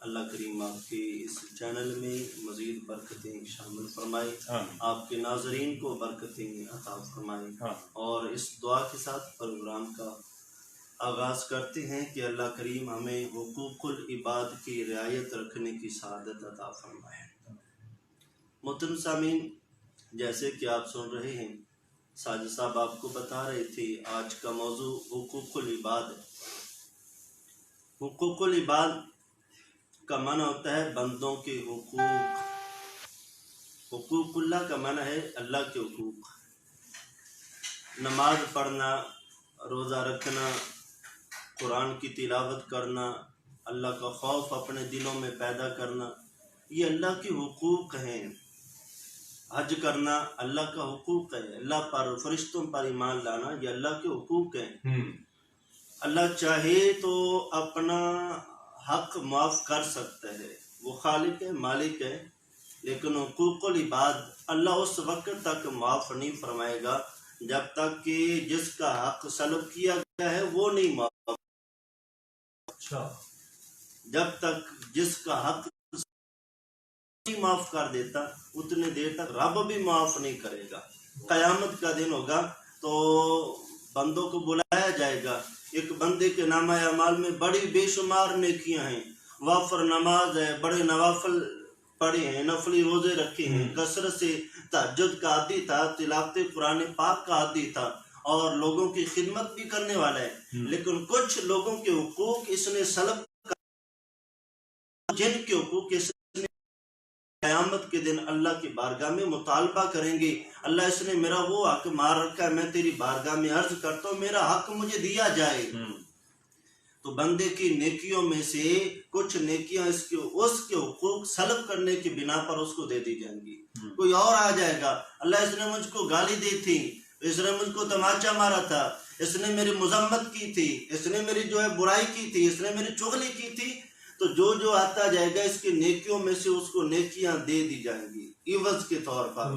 اللہ کریم آپ کے اس چینل میں مزید برکتیں شامل فرمائے، آپ کے ناظرین کو برکتیں عطا فرمائے، اور اس دعا کے ساتھ پروگرام کا آغاز کرتے ہیں کہ اللہ کریم ہمیں حقوق العباد کی رعایت رکھنے کی سعادت عطا فرمائے۔ محترم سامعین، جیسے کہ آپ سن رہے ہیں، ساجد صاحب آپ کو بتا رہے تھے آج کا موضوع حقوق العباد ہے۔ حقوق العباد کا معنی ہوتا ہے بندوں کے حقوق۔ حقوق اللہ کا معنی ہے اللہ کے حقوق۔ نماز پڑھنا، روزہ رکھنا، قرآن کی تلاوت کرنا، اللہ کا خوف اپنے دلوں میں پیدا کرنا، یہ اللہ کے حقوق ہیں۔ حج کرنا اللہ کا حقوق ہے، اللہ پر، فرشتوں پر ایمان لانا، یہ اللہ کے حقوق ہیں۔ اللہ چاہے تو اپنا حق معاف کر سکتا ہے، وہ خالق ہے، مالک ہے، لیکن حقوق العباد اللہ اس وقت تک معاف نہیں فرمائے گا جب تک کہ جس کا حق سلب کیا گیا ہے وہ نہیں معاف، جب تک جس کا حق نہیں معاف کر دیتا اتنے دیر تک رب بھی معاف نہیں کرے گا۔ قیامت کا دن ہوگا تو بندوں کو بلایا جائے گا، ایک بندے کے نامہ اعمال میں بڑی بے شمار نیکیاں ہیں، وافر نماز ہے، بڑے نوافل پڑھے ہیں، نفلی روزے رکھے ہیں، کثرت سے تہجد کا عادی تھا، تلاوت قرآن پاک کا عادی تھا، اور لوگوں کی خدمت بھی کرنے والا ہے، لیکن کچھ لوگوں کے حقوق اس نے سلب کر، جن کے حقوق اس نے قیامت کے دن اللہ کی بارگاہ میں مطالبہ کریں گے، اللہ اس نے میرا وہ حق مار رکھا ہے، میں تیری بارگاہ میں عرض کرتا ہوں میرا حق مجھے دیا جائے۔ تو بندے کی نیکیوں میں سے کچھ نیکیاں اس کے حقوق سلب کرنے کی بنا پر اس کو دے دی جائیں گی۔ کوئی اور آ جائے گا، اللہ اس نے مجھ کو گالی دی تھی، اس نے مجھ کو تماچا مارا تھا، اس نے میری مذمت کی تھی، اس نے میری جو ہے برائی کی تھی، اس نے میری چغلی کی تھی، تو جو آتا جائے گا اس کی نیکیوں میں سے اس کو نیکیاں دے دی جائیں گی عوض کے طور پر۔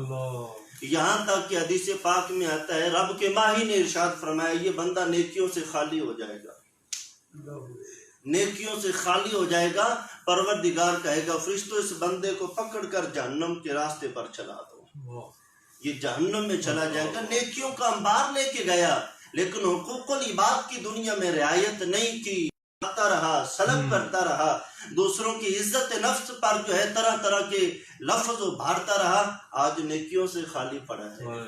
یہاں تک کہ حدیث پاک میں آتا ہے رب کے ماہی نے ارشاد فرمایا یہ بندہ نیکیوں سے خالی ہو جائے گا، نیکیوں سے خالی ہو جائے گا، پروردگار کہے گا فرشتوں اس بندے کو پکڑ کر جہنم کے راستے پر چلا دو، یہ جہنم میں چلا جائے گا، نیکیوں کا انبار لے کے گیا لیکن حقوق العباد کی دنیا میں رعایت نہیں کی، آتا رہا، سلب کرتا رہا، دوسروں کی عزت نفس پر جو ہے طرح طرح کے لفظ ابھارتا رہا، آج نیکیوں سے خالی پڑا ہے۔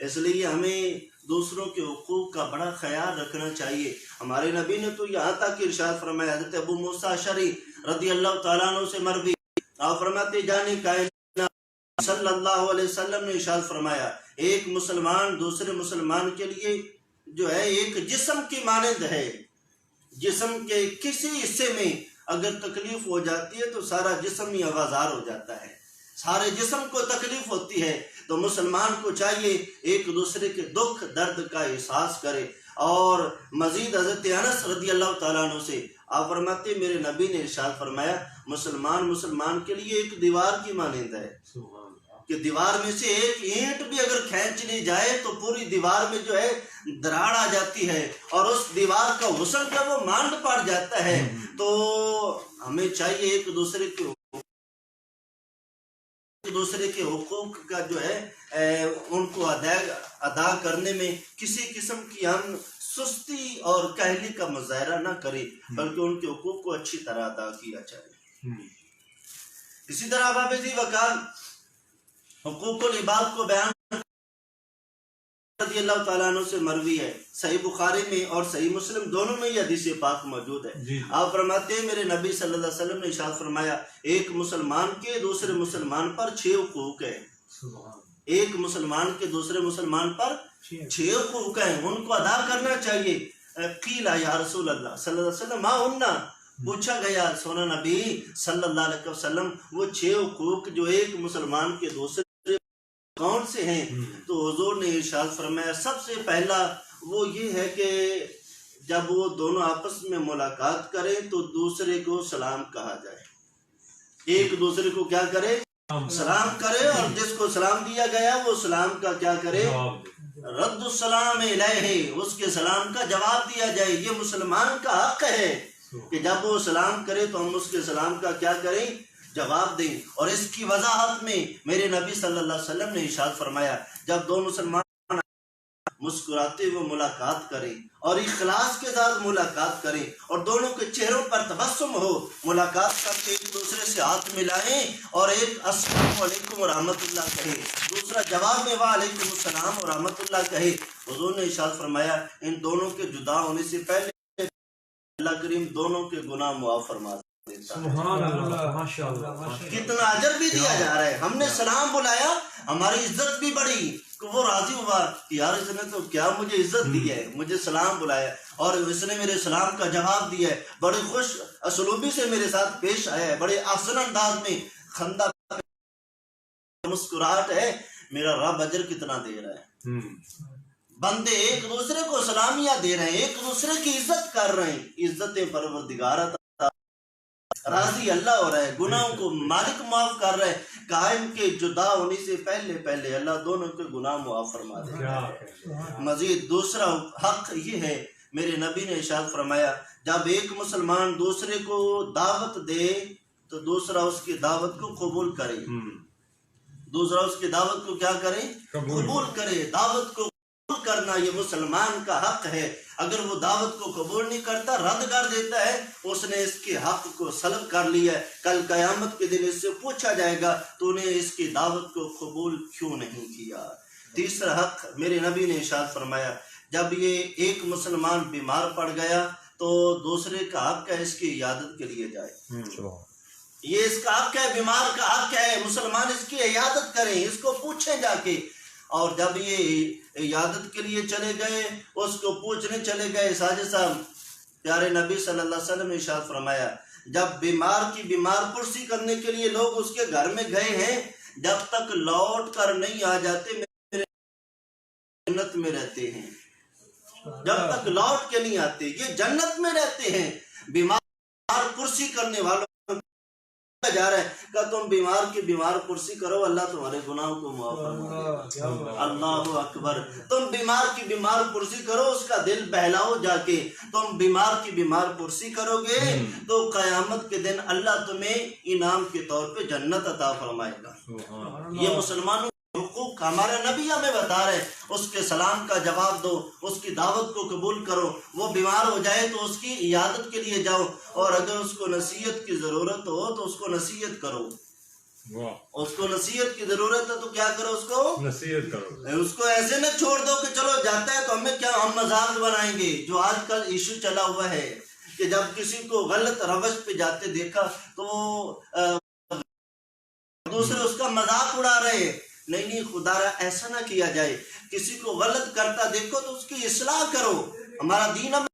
اس لیے ہمیں دوسروں کے حقوق کا بڑا خیال رکھنا چاہیے۔ ہمارے نبی نے تو یہاں تک ارشاد فرمایا، حضرت ابو موسیٰ اشعری رضی اللہ تعالیٰ عنہ سے مروی، آپ فرماتے جانے کائنات صلی اللہ علیہ وسلم نے ارشاد فرمایا ایک مسلمان دوسرے مسلمان کے لیے جو ہے ایک جسم کی مانند ہے، جسم کے کسی حصے میں اگر تکلیف ہو جاتی ہے تو سارا جسم ہی آوازار ہو جاتا ہے، سارے جسم کو تکلیف ہوتی ہے، تو مسلمان کو چاہیے ایک دوسرے کے دکھ درد کا احساس کرے۔ اور مزید حضرت انس رضی اللہ تعالیٰ عنہ سے آپ فرماتے میرے نبی نے ارشاد فرمایا مسلمان کے لیے ایک دیوار کی مانند ہے، کہ دیوار میں سے ایک اینٹ بھی اگر کھینچ لی جائے تو پوری دیوار میں جو ہے دراڑ آ جاتی ہے، اور اس دیوار کا حسن جب وہ مانڈ پڑ جاتا ہے، تو ہمیں چاہیے ایک دوسرے کے حقوق کا جو ہے ان کو ادا کرنے میں کسی قسم کی ہم سستی اور کاہلی کا مظاہرہ نہ کریں، بلکہ ان کے حقوق کو اچھی طرح ادا کیا جائے۔ اسی طرح باب ذی وقار حقوق العباد کو بیان رضی اللہ تعالیٰ عنہ سے مروی ہے، صحیح بخاری میں اور صحیح مسلم دونوں میں یہ حدیث پاک موجود ہے۔ آپ فرماتے ہیں میرے نبی صلی اللہ علیہ وسلم نے ارشاد فرمایا ایک مسلمان کے دوسرے مسلمان پر 6 حقوق ہیں، ایک مسلمان کے دوسرے مسلمان پر 6 حقوق ہیں، ان کو ادا کرنا چاہیے۔ قیل یا رسول اللہ صلی اللہ علیہ وسلم ما ہننا، پوچھا گیا سونا نبی صلی اللہ علیہ وسلم وہ 6 حقوق جو ایک مسلمان کے دوسرے کون سے ہیں؟ تو حضور نے ارشاد فرمایا سب سے پہلا وہ یہ ہے کہ جب وہ دونوں آپس میں ملاقات کریں تو دوسرے کو سلام کہا جائے، ایک دوسرے کو کیا کرے؟ سلام کرے، اور جس کو سلام دیا گیا وہ سلام کا کیا کرے؟ رد السلام علیہ، اس کے سلام کا جواب دیا جائے، یہ مسلمان کا حق ہے۔ کہ جب وہ سلام کرے تو ہم اس کے سلام کا کیا کریں؟ جواب دیں. اور اس کی وضاحت میں میرے نبی صلی اللہ علیہ وسلم نے ارشاد فرمایا جب دو مسلمان مسکراتے ہوئے ملاقات کریں اور اخلاص کے ساتھ ملاقات کریں اور دونوں کے چہروں پر تبسم ہو، ملاقات کر کے ایک دوسرے سے ہاتھ ملائیں اور ایک السلام علیکم ورحمۃ اللہ کہے، دوسرا جواب میں وعلیکم السلام ورحمۃ اللہ کہے. حضور نے ارشاد فرمایا ان دونوں کے جدا ہونے سے پہلے اللہ کریم دونوں کے گناہ معاف فرما دیتا ہے. سبحان اللہ، ماشاءاللہ. کتنا اجر بھی دیا جا رہا ہے. ہم نے سلام بلایا، ہماری عزت بھی بڑھی کہ وہ راضی ہوا کہ یار اس نے تو کیا مجھے عزت دی ہے، مجھے سلام بلایا اور اس نے میرے سلام کا جواب دیا ہے، بڑے خوش اسلوبی سے میرے ساتھ پیش آیا ہے، بڑے احسن انداز میں خندہ مسکراہٹ ہے. میرا رب اجر کتنا دے رہا ہے. بندے ایک دوسرے کو سلامیاں دے رہے ہیں، ایک دوسرے کی عزت کر رہے ہیں. عزت پروردگار عطا، راضی اللہ ہو رہا ہے، گناہوں کو مالک معاف کر رہا ہے. قائم کے جدا ہونے سے پہلے اللہ دونوں کے گناہ معاف فرما دے. مزید دوسرا حق یہ ہے، میرے نبی نے ارشاد فرمایا جب ایک مسلمان دوسرے کو دعوت دے تو دوسرا اس کی دعوت کو قبول کرے. دوسرا اس کی دعوت کو کیا کرے؟ قبول کرے. دعوت کو قبول کرنا یہ مسلمان کا حق ہے. اگر وہ دعوت کو قبول نہیں کرتا، رد کر دیتا ہے، اس نے اس کے حق کو سلب کر لیا ہے. کل قیامت کے دن اس سے پوچھا جائے گا تو نے اس کی دعوت کو قبول کیوں نہیں کیا. تیسرا حق میرے نبی نے ارشاد فرمایا جب یہ ایک مسلمان بیمار پڑ گیا تو دوسرے کا حق ہے اس کی عیادت کے لیے جائے. یہ اس کا حق ہے، بیمار کا حق ہے، مسلمان اس کی عیادت کریں، اس کو پوچھیں جا کے. اور جب یہ عیادت کے لیے چلے گئے، اس کو پوچھنے چلے گئے، ساجد صاحب پیارے نبی صلی اللہ علیہ وسلم نے ارشاد فرمایا جب بیمار کی بیمار پرسی کرنے کے لیے لوگ اس کے گھر میں گئے ہیں، جب تک لوٹ کر نہیں آ جاتے میرے جنت میں رہتے ہیں. جب تک لوٹ کے نہیں آتے یہ جنت میں رہتے ہیں. بیمار پرسی کرنے والوں جا رہا ہے کہ تم بیمار کی بیمار پرسی کرو، اللہ تمہارے گناہوں کو معاف فرما. اللہ اکبر. تم بیمار کی بیمار پرسی کرو، اس کا دل بہلاؤ جا کے. تم بیمار کی بیمار پرسی کرو گے تو قیامت کے دن اللہ تمہیں انعام کے طور پہ جنت عطا فرمائے گا. یہ مسلمانوں حقوق ہمارا نبی ہمیں بتا رہے. اس کے سلام کا جواب دو، اس کی دعوت کو قبول کرو. وہ بیمار ہو جائے تو اس کی عیادت کے لیے جاؤ، اور اگر اس کو نصیحت کی ضرورت ہو تو اس کو نصیحت کرو. اس کو نصیحت کی ضرورت ہے تو کیا کرو؟ اس کو نصیحت کرو. اس کو ایسے نہ چھوڑ دو کہ چلو جاتا ہے تو ہمیں کیا، ہم مذاق بنائیں گے. جو آج کل ایشو چلا ہوا ہے کہ جب کسی کو غلط روش پہ جاتے دیکھا تو دوسرے اس کا مذاق اڑا رہے ہیں. نہیں خدا را ایسا نہ کیا جائے. کسی کو غلط کرتا دیکھو تو اس کی اصلاح کرو. ہمارا دین ہمیں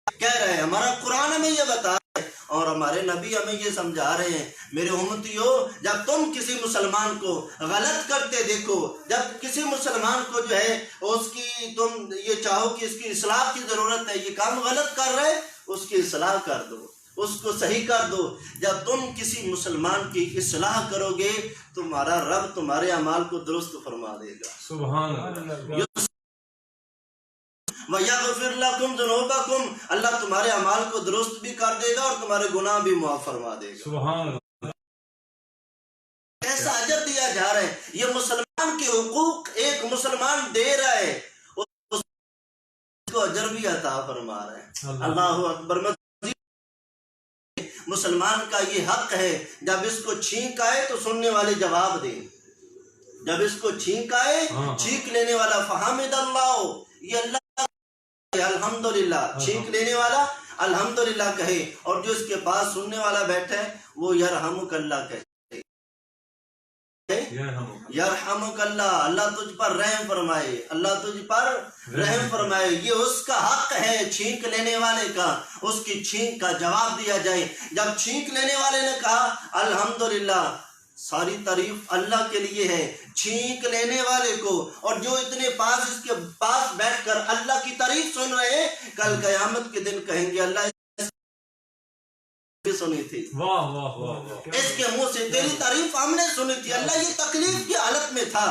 کہہ رہے ہیں، ہمارا قرآن ہمیں یہ بتا رہا ہے اور ہمارے نبی ہمیں یہ سمجھا رہے ہیں. میرے امتیو، جب تم کسی مسلمان کو غلط کرتے دیکھو، جب کسی مسلمان کو جو ہے اس کی تم یہ چاہو کہ اس کی اصلاح کی ضرورت ہے، یہ کام غلط کر رہے، اس کی اصلاح کر دو، اس کو صحیح کر دو. جب تم کسی مسلمان کی اصلاح کرو گے تمہارا رب تمہارے اعمال کو درست فرما دے گا. سبحان اللہ. وَيَغْفِرْ لَكُمْ ذُنُوبَكُمْ. اللہ تمہارے اعمال کو درست بھی کر دے گا اور تمہارے گناہ بھی معاف فرما دے گا. سبحان اللہ. ایسا اجر دیا جا رہا ہے. یہ مسلمان کے حقوق ایک مسلمان دے رہا ہے، اس کو اجر بھی عطا فرما رہا ہے. اللہ اکبر. مسلمان کا یہ حق ہے جب اس کو چھینک آئے تو سننے والے جواب دیں. جب اس کو چھینک آئے، چھینک لینے والا فحمد اللہ، یہ اللہ الحمدللہ، چھینک لینے والا الحمدللہ کہے. اور جو اس کے پاس سننے والا بیٹھا ہے وہ یرحمک اللہ کہے. یرحمک اللہ، اللہ تجھ پر رحم فرمائے، اللہ تجھ پر رحم فرمائے. یہ اس کا حق ہے چھینک لینے والے کا، اس کی چھینک کا جواب دیا جائے. جب چھینک لینے والے نے کہا الحمدللہ، ساری تعریف اللہ کے لیے ہے، چھینک لینے والے کو. اور جو اتنے پاس اس کے پاس بیٹھ کر اللہ کی تعریف سن رہے ہیں، کل قیامت کے دن کہیں گے اللہ سنی تھی، واہ واہ واہ. اس کے منہ سے تیری تعریف ہم نے سنی تھی. اللہ یہ تکلیف کی حالت میں تھا،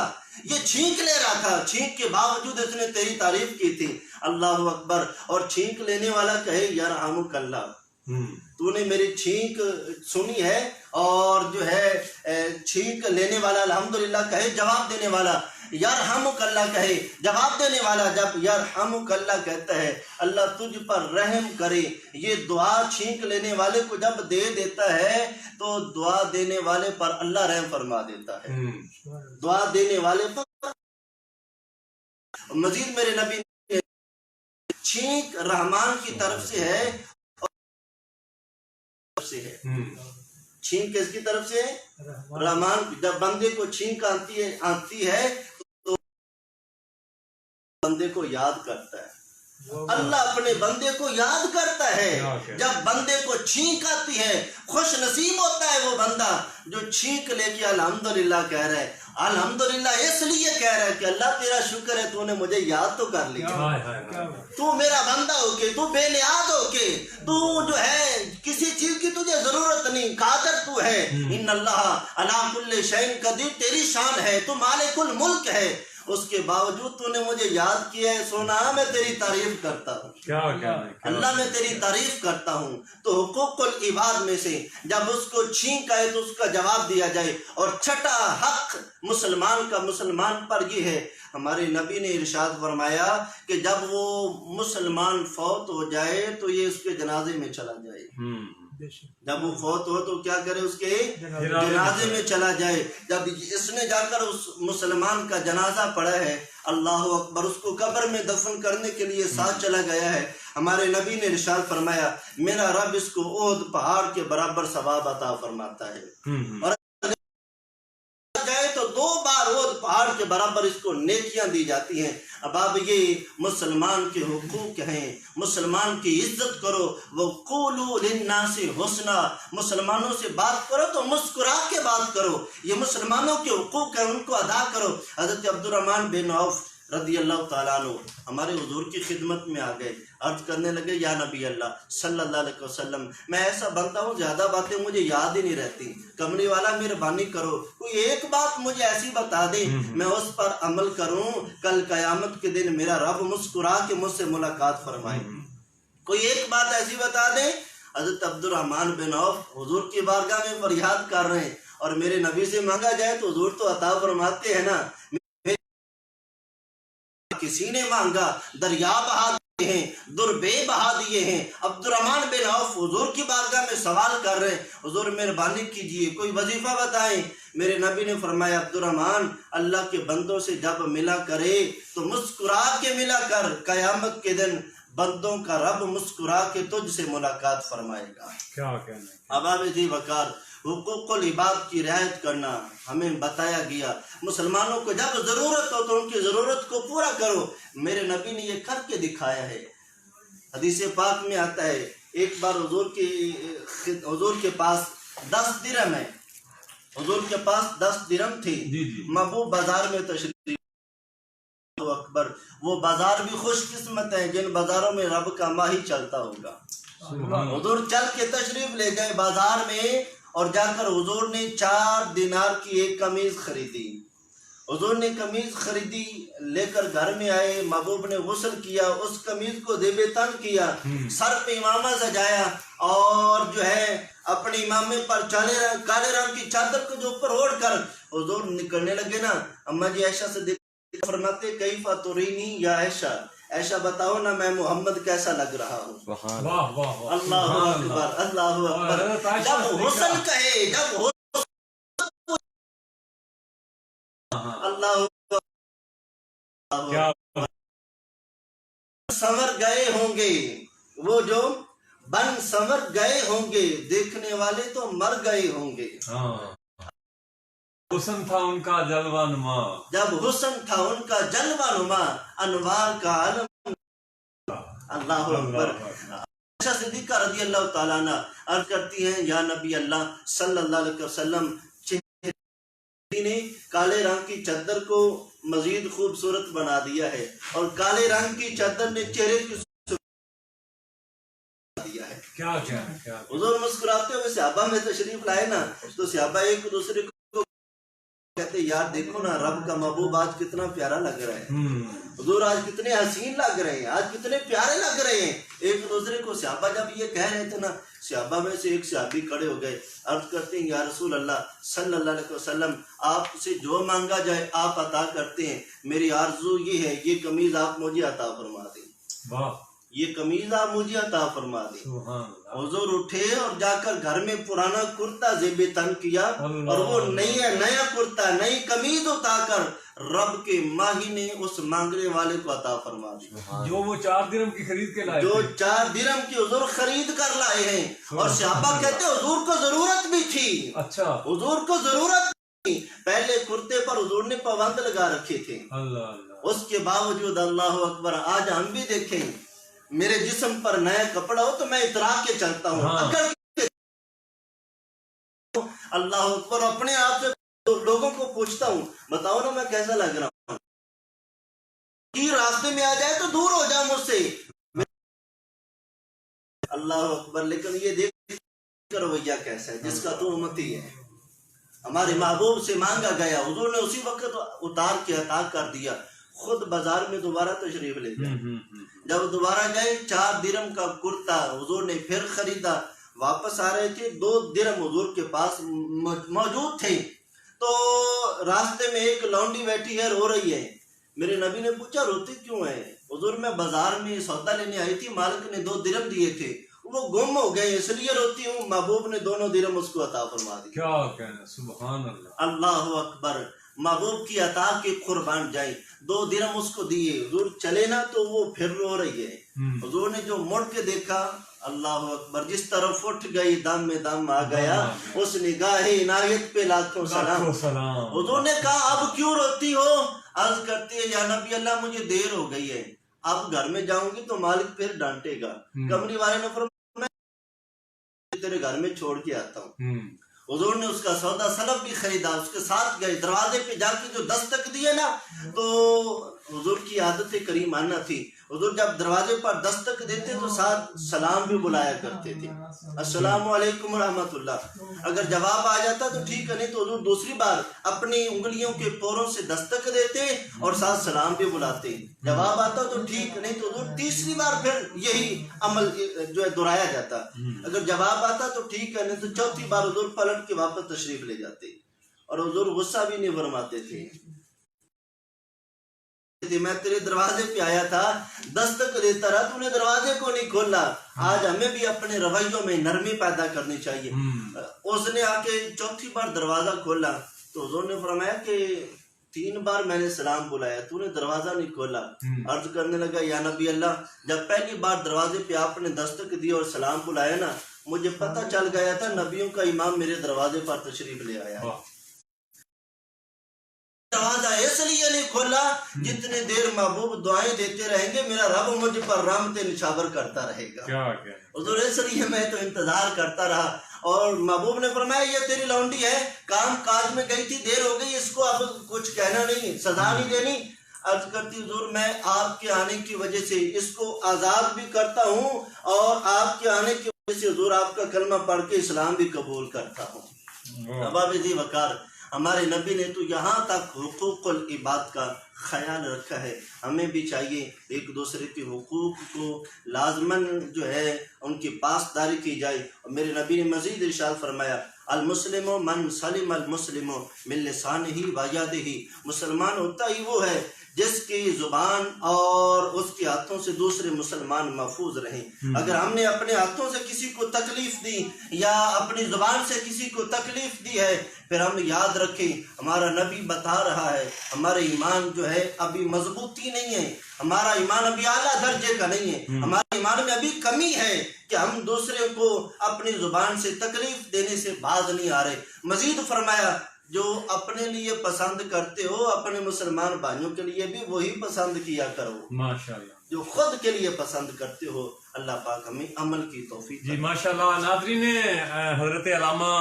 یہ چھینک لے رہا تھا، چھینک کے باوجود اس نے تیری تعریف کی تھی، اللہ اکبر. اور چھینک لینے والا کہے یرحمک اللہ، تو نے میری چھینک سنی ہے. اور جو ہے چھینک لینے والا الحمدللہ کہے، جواب دینے والا یرحمک اللہ کہے، جواب دینے والا جب یرحمک اللہ کہتا ہے اللہ تجھ پر رحم کرے. یہ دعا چھینک لینے والے کو جب دے دیتا ہے تو دعا دینے والے پر اللہ رحم فرما دیتا ہے. دعا دینے والے پر مزید میرے نبی نے چھینک رحمان کی طرف سے ہے، چھینک کس کی طرف سے ہے؟ رحمان. جب بندے کو چھینک آتی ہے تو بندے کو یاد کرتا ہے. اللہ اپنے بندے کو یاد کرتا ہے. جب بندے کو چھینک آتی ہے خوش نصیب ہوتا ہے وہ بندہ جو چھینک لے کے الحمدللہ کہہ رہا ہے. الحمدللہ اس لیے کہہ رہا ہے کہ اللہ تیرا شکر ہے تو نے مجھے یاد تو کر لیا، تو میرا بندہ ہو کے، تو بے نیاز ہو کے، تو جو ہے کسی چیز کی تجھے ضرورت نہیں، قادر تو ہے. ان اللہ علی کل شیء قدیر، تیری شان ہے، تو مالک الملک ہے، اس کے باوجود تو نے مجھے یاد کیا ہے. سونا میں تیری تعریف کرتا ہوں، اللہ میں تیری تعریف کرتا ہوں. تو حقوق العباد میں سے جب اس کو چھینک آئے تو اس کا جواب دیا جائے. اور چھٹا حق مسلمان کا مسلمان پر یہ ہے، ہمارے نبی نے ارشاد فرمایا کہ جب وہ مسلمان فوت ہو جائے تو یہ اس کے جنازے میں چلا جائے. جب وہ فوت ہو تو کیا کرے؟ اس کے جنازے میں چلا جائے. جب اس نے جا کر اس مسلمان کا جنازہ پڑھا ہے، اللہ اکبر، اس کو قبر میں دفن کرنے کے لیے ساتھ چلا گیا ہے، ہمارے نبی نے ارشاد فرمایا میرا رب اس کو احد پہاڑ کے برابر ثواب عطا فرماتا ہے. اور جائے تو 2 بار احد پہاڑ کے برابر اس کو نیکیاں دی جاتی ہیں. اب یہ مسلمان کے حقوق ہیں، مسلمان کی عزت کرو. وَقُولُوا لِلنَّاسِ حُسْنًا، مسلمانوں سے بات کرو تو مسکرا کے بات کرو. یہ مسلمانوں کے حقوق ہیں، ان کو ادا کرو. حضرت عبدالرحمن بن عوف رضی اللہ تعالیٰ عنہ ہمارے حضور کی خدمت میں آ گئے، عرض کرنے لگے یا نبی اللہ صلی اللہ علیہ وسلم، میں ایسا بنتا ہوں زیادہ باتیں مجھے یاد ہی نہیں رہتی، کملی والا مہربانی کرو، کوئی ایک بات مجھے ایسی بتا دے میں اس پر عمل کروں، کل قیامت کے دن میرا رب مسکرا کے مجھ سے ملاقات فرمائے. کوئی ایک بات ایسی بتا دے. حضرت عبدالرحمن بن عوف حضور کی بارگاہ میں فریاد کر رہے ہیں، اور میرے نبی سے مانگا جائے تو حضور تو عطا فرماتے ہیں نا. کسی نے مانگا دریا بہا دیے ہیں، دربے بہا دیے ہیں. عبدالرحمن بن عوف حضور کی بارگاہ میں سوال کر رہے ہیں، حضور مہربانی کیجئے کوئی وظیفہ بتائیں. میرے نبی نے فرمایا عبدالرحمن اللہ کے بندوں سے جب ملا کرے تو مسکرا کے ملا کر، قیامت کے دن بندوں کا رب مسکرا کے تجھ سے ملاقات فرمائے گا. کیا کہنا ہے. اباب ذی وقار حقوق العباد کی رعایت کرنا ہمیں بتایا گیا. مسلمانوں کو جب ضرورت ہو تو ان کی ضرورت کو پورا کرو. میرے نبی نے یہ کر کے دکھایا ہے. حدیث پاک میں آتا ہے ایک بار حضور کے پاس 10 درہم ہے، حضور کے پاس 10 درہم تھی. محبوب بازار میں تشریف، اکبر، وہ بازار بھی خوش قسمت ہے جن بازاروں میں رب کا ماہی چلتا ہوگا. حضور چل کے تشریف لے گئے بازار میں، اور جا کر حضور نے 4 دینار کی ایک قمیض خریدی. حضور نے قمیض خریدی، لے کر گھر میں آئے، محبوب نے غسل کیا، اس قمیض کو زیب تن کیا، سر پہ امامہ سجایا، اور جو ہے اپنے امامے پر کالے رنگ کی چادر کو جو اوپر اوڑھ کر حضور نکلنے لگے نا. اما جی عائشہ سے دیکھ فرماتے کیف ترینی یا عائشہ، عائشہ بتاؤ نا میں محمد کیسا لگ رہا ہوں. اللہ اکبر، اللہ اکبر. جب حسن کہے، جب اللہ سنور گئے ہوں گے، وہ جو بن سنور گئے ہوں گے، دیکھنے والے تو مر گئے ہوں گے. حسن تھا ان کا جلوہ نما، جب حسن تھا ان کا جلوہ نما، انوار کا عالم. اللہ اکبر. عائشہ صدیقہ رضی اللہ تعالیٰ عنہ عرض کرتی ہیں یا نبی اللہ صلی اللہ علیہ وسلم، نے کالے رنگ کی چادر کو مزید خوبصورت بنا دیا ہے، اور کالے رنگ کی چادر نے چہرے کی دیا ہے. کیا حضور مسکراتے ہوئے صحابہ میں تشریف لائے نا، تو صحابہ ایک دوسرے کو کہتے یار دیکھو نا رب کا محبوب آج کتنا پیارا لگ رہا ہے، حضور آج کتنے حسین لگ رہے ہیں، آج کتنے پیارے لگ رہے ہیں. ایک دوسرے کو صحابہ جب یہ کہہ رہے تھے نا، صحابہ میں سے ایک صحابی کھڑے ہو گئے، عرض کرتے ہیں یا رسول اللہ صلی اللہ علیہ وسلم آپ سے جو مانگا جائے آپ عطا کرتے ہیں، میری آرزو یہ ہے یہ قمیض آپ مجھے عطا فرما دیں. واہ، یہ قمیض آپ مجھے عطا فرما دیں. سبحان اللہ. حضور اٹھے اور جا کر گھر میں پرانا کرتا زیب تن کیا اور وہ نیا کرتا نئی قمیض اٹھا کر رب کے ماہی نے اس مانگنے والے کو عطا فرما دی، جو وہ 4 درہم کی خرید کے لائے جو تھے. 4 درہم کی حضور خرید کر لائے ہیں. اور صحابہ کہتے حضور کو ضرورت بھی تھی، اچھا، حضور کو ضرورت تھی. پہلے کرتے پر حضور نے پابند لگا رکھے تھے، اللہ اللہ. اس کے باوجود اللہ اکبر آج ہم بھی دیکھیں میرے جسم پر نیا کپڑا ہو تو میں اترا کے چلتا ہوں. اگر اللہ اکبر اپنے آپ سے لوگوں کو پوچھتا ہوں بتاؤ نا میں کیسا لگ رہا ہوں، کی راستے میں آ جائے تو دور ہو جا مجھ سے. اللہ اکبر. لیکن یہ دیکھ کر رویہ کیسا ہے جس کا تو امتی ہے. ہمارے محبوب سے مانگا گیا، حضور نے اسی وقت اتار کے عطا کر دیا. خود بازار میں دوبارہ تشریف لے گیا. جب دوبارہ گئے 4 درہم کا کرتا حضور نے پھر خریدا. واپس آ رہے تھے 2 درہم حضور کے پاس موجود تھے. تو راستے میں ایک لونڈی بیٹھی ہے رو رہی ہے. میرے نبی نے پوچھا روتی کیوں ہے؟ حضور میں بازار میں سودا لینے آئی تھی، مالک نے 2 درہم دیے تھے وہ گم ہو گئے اس لیے روتی ہوں. محبوب نے 2 درہم اس کو عطا فرما دی. کیا کہنا، سبحان اللہ. اللہ اکبر. محبوب کی عطا کے قربان جائیں. 2 درہم اس کو دیے، حضور چلے نا تو وہ پھر رو رہی ہے. حضور نے جو مڑ کے دیکھا اللہ اکبر، جس طرف اٹھ گئی دم میں دم آ گیا، اس نگاہ عنایت پہ لاکھوں سلام. حضور نے کہا اب کیوں روتی ہو؟ عرض کرتی ہے یا نبی اللہ مجھے دیر ہو گئی ہے، اب گھر میں جاؤں گی تو مالک پھر ڈانٹے گا. کمری والے نے فرمایا میں تیرے گھر میں چھوڑ کے آتا ہوں. حضور نے اس کا سودا سلب بھی خریدا، اس کے ساتھ گئے. دروازے پہ جا کے جو دستک دیے نا تو حضور کی عادت کریمانہ تھی. حضور جب دروازے پر دستک دیتے تو ساتھ سلام بھی بلایا کرتے تھے، السلام علیکم ورحمۃ اللہ. اگر جواب آ جاتا تو ٹھیک ہے، نہیں تو حضور دوسری بار اپنی انگلیوں کے پوروں سے دستک دیتے اور ساتھ سلام بھی بلاتے. جواب آتا تو ٹھیک، نہیں تو حضور تیسری بار پھر یہی عمل جو ہے دہرایا جاتا. اگر جواب آتا تو ٹھیک ہے، نہیں تو چوتھی بار حضور پلٹ کے واپس تشریف لے جاتے. اور حضور غصہ بھی نہیں فرماتے تھے. میں تیرے دروازے پہ آیا تھا، دستک دیتا رہا، تو نے دروازے کو نہیں کھولا. آج ہمیں بھی اپنے رویوں میں نرمی پیدا کرنی چاہیے. اس نے آ کے چوتھی بار دروازہ کھولا تو حضور نے فرمایا کہ 3 بار میں نے سلام بلایا، تو نے دروازہ نہیں کھولا. عرض کرنے لگا یا نبی اللہ جب پہلی بار دروازے پہ آپ نے دستک دی اور سلام بلایا نا، مجھے پتہ چل گیا تھا نبیوں کا امام میرے دروازے پر تشریف لے آیا. دروازہ اس لیے نہیں کھولا جتنے دیر محبوب دعائیں دیتے رہیں گے میرا رب مجھ پر رحمت نچھاور کرتا رہے گا. حضور اس لیے میں تو انتظار کرتا رہا. اور محبوب نے فرمایا یہ تیری لونڈی ہے، کام کاج میں گئی تھی، دیر ہو گئی، اس کو اب کچھ کہنا نہیں، سزا نہیں دینی. عرض کرتی حضور میں آپ کے آنے کی وجہ سے اس کو آزاد بھی کرتا ہوں اور آپ کے آنے کی وجہ سے حضور آپ کا کلمہ پڑھ کے اسلام بھی قبول کرتا ہوں. اباب ذی وقار ہمارے نبی نے تو یہاں تک حقوق العباد کا خیال رکھا ہے. ہمیں بھی چاہیے ایک دوسرے کے حقوق کو لازماً جو ہے ان کی پاسداری کی جائے. اور میرے نبی نے مزید ارشاد فرمایا المسلم من سلم المسلم من لسانہ و یدہ. مسلمان ہوتا ہی وہ ہے جس کی زبان اور اس کے ہاتھوں سے دوسرے مسلمان محفوظ رہیں. اگر ہم نے اپنے ہاتھوں سے کسی کو تکلیف دی یا اپنی زبان سے کسی کو تکلیف دی ہے، پھر ہم یاد رکھیں ہمارا نبی بتا رہا ہے ہمارا ایمان جو ہے ابھی مضبوطی نہیں ہے، ہمارا ایمان ابھی اعلیٰ درجے کا نہیں ہے، ہمارے ایمان میں ابھی کمی ہے کہ ہم دوسرے کو اپنی زبان سے تکلیف دینے سے باز نہیں آ رہے. مزید فرمایا جو اپنے لیے پسند کرتے ہو اپنے مسلمان بھائیوں کے لیے بھی وہی پسند کیا کرو. ماشاءاللہ. جو خود کے لیے پسند کرتے ہو اللہ پاک ہمیں عمل کی توفیق. جی ماشاءاللہ. ناظرین حضرت علامہ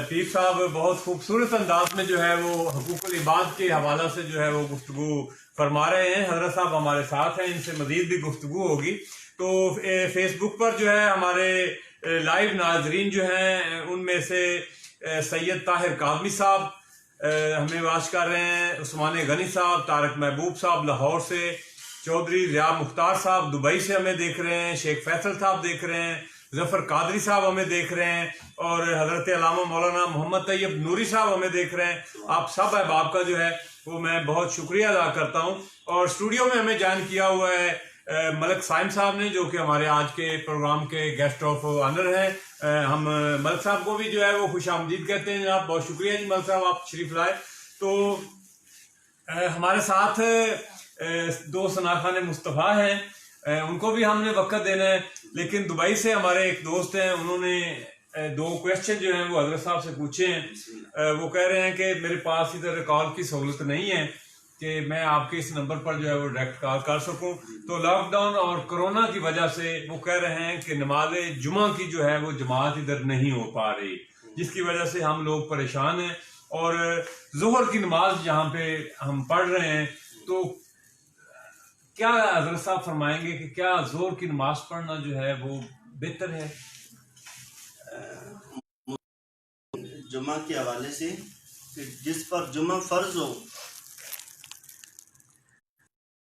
پیر صاحب بہت خوبصورت انداز میں جو ہے وہ حقوق العباد کے حوالہ سے جو ہے وہ گفتگو فرما رہے ہیں. حضرت صاحب ہمارے ساتھ ہیں، ان سے مزید بھی گفتگو ہوگی. تو فیس بک پر جو ہے ہمارے لائیو ناظرین جو ہیں ان میں سے سید طاہر کاظمی صاحب، ہمیں واچ کر رہے ہیں عثمان غنی صاحب، طارق محبوب صاحب لاہور سے، چودھری ضیاء مختار صاحب دبئی سے ہمیں دیکھ رہے ہیں، شیخ فیصل صاحب دیکھ رہے ہیں، ظفر قادری صاحب ہمیں دیکھ رہے ہیں، اور حضرت علامہ مولانا محمد طیب نوری صاحب ہمیں دیکھ رہے ہیں. آپ سب احباب کا جو ہے وہ میں بہت شکریہ ادا کرتا ہوں. اور اسٹوڈیو میں ہمیں جوائن کیا ہوا ہے ملک سائم صاحب نے، جو کہ ہمارے آج کے پروگرام کے گیسٹ آف آنر ہیں. ہم ملک صاحب کو بھی جو ہے وہ خوش آمدید کہتے ہیں. جناب بہت شکریہ جی ملک صاحب، آپ تشریف لائے. تو ہمارے ساتھ دو ثناخان مصطفیٰ ہیں، ان کو بھی ہم نے وقت دینا ہے، لیکن دبئی سے ہمارے ایک دوست ہیں، انہوں نے دو کویشچن جو ہیں وہ حضرت صاحب سے پوچھے ہیں. وہ کہہ رہے ہیں کہ میرے پاس ادھر کال کی سہولت نہیں ہے کہ میں آپ کے اس نمبر پر جو ہے وہ ڈائریکٹ کال کر سکوں. تو لاک ڈاؤن اور کرونا کی وجہ سے وہ کہہ رہے ہیں کہ نماز جمعہ کی جو ہے وہ جماعت ادھر نہیں ہو پا رہی، جس کی وجہ سے ہم لوگ پریشان ہیں. اور ظہر کی نماز جہاں پہ ہم پڑھ رہے ہیں، تو کیا حضرت صاحب فرمائیں گے کہ کیا ظہر کی نماز پڑھنا جو ہے وہ بہتر ہے؟ جمعہ کے حوالے سے کہ جس پر جمعہ فرض ہو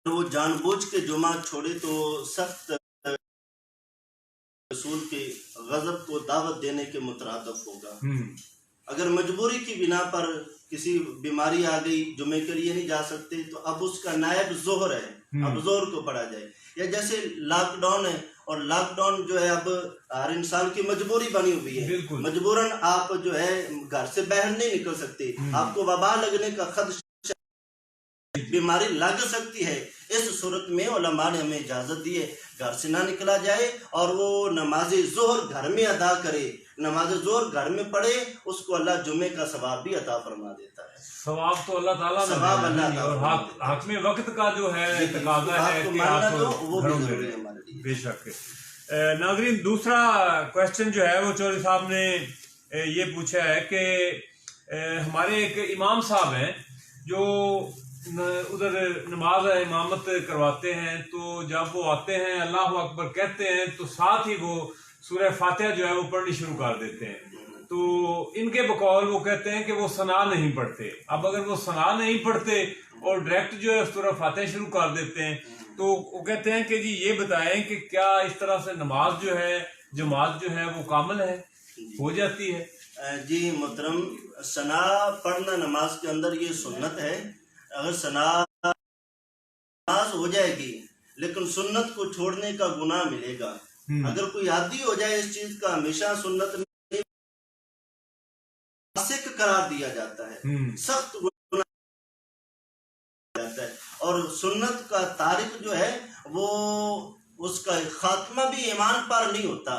وہ جان بوجھ کے جمعہ چھوڑے تو سخت رسول کے غضب کو دعوت دینے کے مترادف ہوگا. اگر مجبوری کی بنا پر کسی بیماری آ گئی، جمعے کے لیے نہیں جا سکتے، تو اب اس کا نائب ظہر ہے، اب ظہر کو پڑھا جائے. یا جیسے لاک ڈاؤن ہے، اور لاک ڈاؤن جو ہے اب ہر انسان کی مجبوری بنی ہوئی ہے. مجبوراً آپ جو ہے گھر سے باہر نہیں نکل سکتے، آپ کو وبا لگنے کا خدشہ، بیماری لگ سکتی ہے. اس صورت میں علماء نے ہمیں اجازت دی ہے گھر سے نہ نکلا جائے، اور وہ نماز ظہر گھر میں ادا کرے. نماز ظہر گھر میں پڑھے، اس کو اللہ جمعے کا ثواب بھی عطا فرما دیتا ہے. ثواب تو اللہ تعالیٰ نے ثواب اللہ اور حق میں وقت کا جو ہے تقاضا ہے کہ آپ وہ بھی گھروں میں ضروری ہے ہمارے لیے. بے شک. ناظرین، دوسرا کویشچن جو ہے وہ چودھری صاحب نے یہ پوچھا ہے کہ ہمارے ایک امام صاحب ہیں جو ادھر نماز امامت کرواتے ہیں، تو جب وہ آتے ہیں اللہ اکبر کہتے ہیں تو ساتھ ہی وہ سورہ فاتحہ جو ہے وہ پڑھنی شروع کر دیتے ہیں. تو ان کے بقول وہ کہتے ہیں کہ وہ ثنا نہیں پڑھتے. اب اگر وہ ثنا نہیں پڑھتے اور ڈائریکٹ جو ہے سورہ فاتحہ شروع کر دیتے ہیں، تو وہ کہتے ہیں کہ جی یہ بتائیں کہ کیا اس طرح سے نماز جو ہے جماعت جو ہے وہ کامل ہے، ہو جاتی ہے؟ جی محترم، ثنا پڑھنا نماز کے اندر یہ سنت ہے. اگر ثنا نماز ہو جائے گی لیکن سنت کو چھوڑنے کا گناہ ملے گا. اگر کوئی عادی ہو جائے اس چیز کا، ہمیشہ سنت میں فاسق قرار دیا جاتا ہے، سخت گناہ جاتا ہے. اور سنت کا تارک جو ہے وہ اس کا خاتمہ بھی ایمان پر نہیں ہوتا.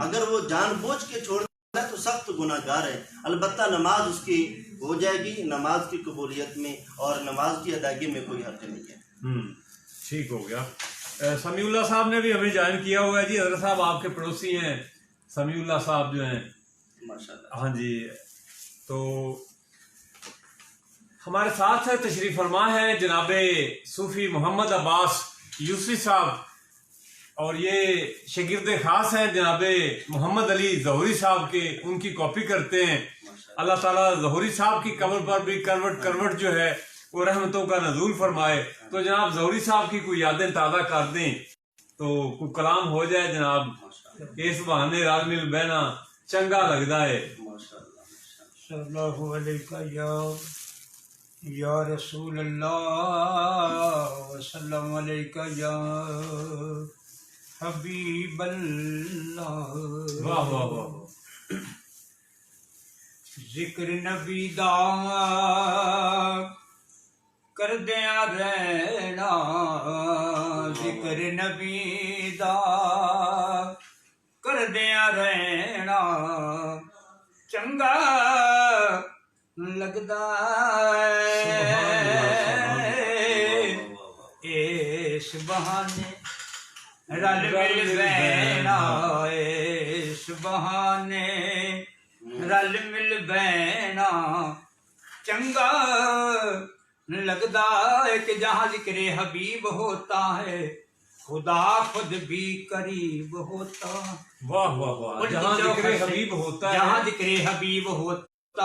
اگر وہ جان بوجھ کے چھوڑ تو سخت گناہ گار ہے. البتہ نماز اس کی ہو جائے گی، نماز کی قبولیت میں اور نماز کی ادائیگی میں کوئی حرج نہیں ہے. ٹھیک ہو گیا. سمیع اللہ صاحب نے بھی ہمیں جوائن کیا ہوا ہے. جی حضرت صاحب آپ کے پڑوسی ہیں سمیع اللہ صاحب جو ہیں، ماشاءاللہ. ہاں جی. تو ہمارے ساتھ تشریف فرما ہے جناب صوفی محمد عباس یوسفی صاحب، اور یہ شاگرد خاص ہیں جناب محمد علی ظہوری صاحب کے، ان کی کاپی کرتے ہیں. اللہ تعالیٰ ظہوری صاحب کی قبر پر بھی کروٹ جو ہے وہ رحمتوں کا نزول فرمائے. تو جناب ظہوری صاحب کی کوئی یادیں تازہ کر دیں تو کوئی کلام ہو جائے جناب. اس بہانے رال مل بہنا چنگا لگتا ہے. صلی اللہ علیہ یا رسول اللہ وسلم علیکہ یا حبیب اللہ. واہ واہ واہ. ذکر نبی دا کردیاں رہنا، ذکر نبی دا کردیاں رہنا چنگا لگدا اس بہانے رل مل بہنا، اس بہانے رل مل بہنا چنگا لگدا ہے کہ جہاں ذکر حبیب ہوتا ہے خدا خود بھی قریب ہوتا. واہ واہ واہ. جہاں ذکر حبیب ہوتا ہے، جہاں ذکر حبیب ہوتا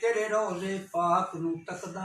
ਤੇਰੇ ਰੋਜ਼ੇ ਪਾਕ ਨੂੰ ਤੱਕਦਾ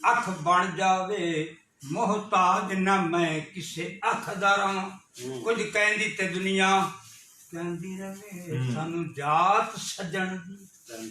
ਅੱਖ ਬਣ ਜਾਵੇ ਮੁਹਤਾਜ ਨਾ ਮੈਂ ਕਿਸੇ ਅੱਖ ਦਾ ਰਵਾਂ ਕੁਝ ਕਹਿੰਦੀ ਤੇ ਦੁਨੀਆ ਕਹਿੰਦੀ ਰਵੇ ਸਾਨੂੰ ਜਾਤ ਸੱਜਣ ਦੀ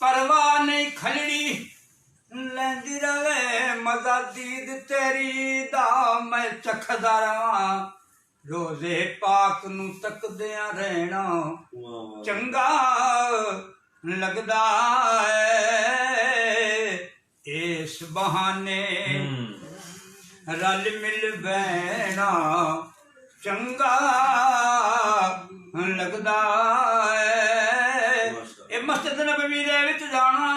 ਪਰਵਾਹ ਨਹੀਂ ਖਲੜੀ ਲੈਂਦੀ ਰਵੇ ਮਜ਼ਾ ਦੀਦ ਤੇਰੀ ਦਾ ਮੈਂ ਚਖਦਾ ਰਵਾਂ ਰੋਜ਼ੇ ਪਾਕ ਨੂੰ ਤੱਕਦਿਆਂ ਰਹਿਣਾ ਚੰਗਾ ਲੱਗਦਾ ਏ ਇਸ ਬਹਾਨੇ ਰਲ ਮਿਲ ਬਹਿਣਾ ਚੰਗਾ ਲੱਗਦਾ ਏ ਇਹ ਮਸਜਿਦ ਨਬਵੀ ਦੇ ਵਿੱਚ ਜਾਣਾ